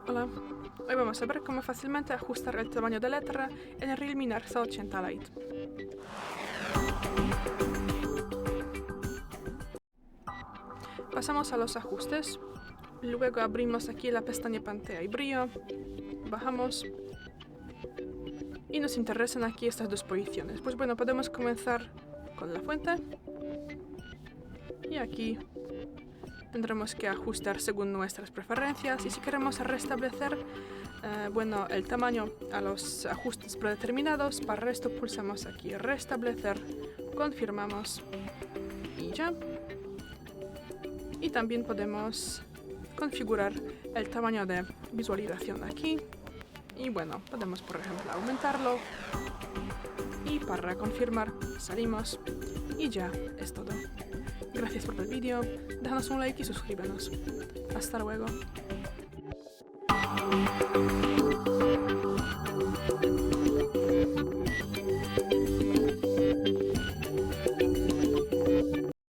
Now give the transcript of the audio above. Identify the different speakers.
Speaker 1: Hola, hoy vamos a ver cómo fácilmente ajustar el tamaño de letra en el REALME Narzo 80 Lite. Pasamos a los ajustes, luego abrimos aquí la pestaña pantalla y brillo, bajamos y nos interesan aquí estas dos posiciones. Pues bueno, podemos comenzar con la fuente y aquí tendremos que ajustar según nuestras preferencias y si queremos restablecer el tamaño a los ajustes predeterminados, para esto pulsamos aquí restablecer, confirmamos y ya. Y también podemos configurar el tamaño de visualización aquí y bueno, podemos por ejemplo aumentarlo y para confirmar salimos y ya es todo. Gracias por el vídeo, déjanos un like y suscríbenos. Hasta luego.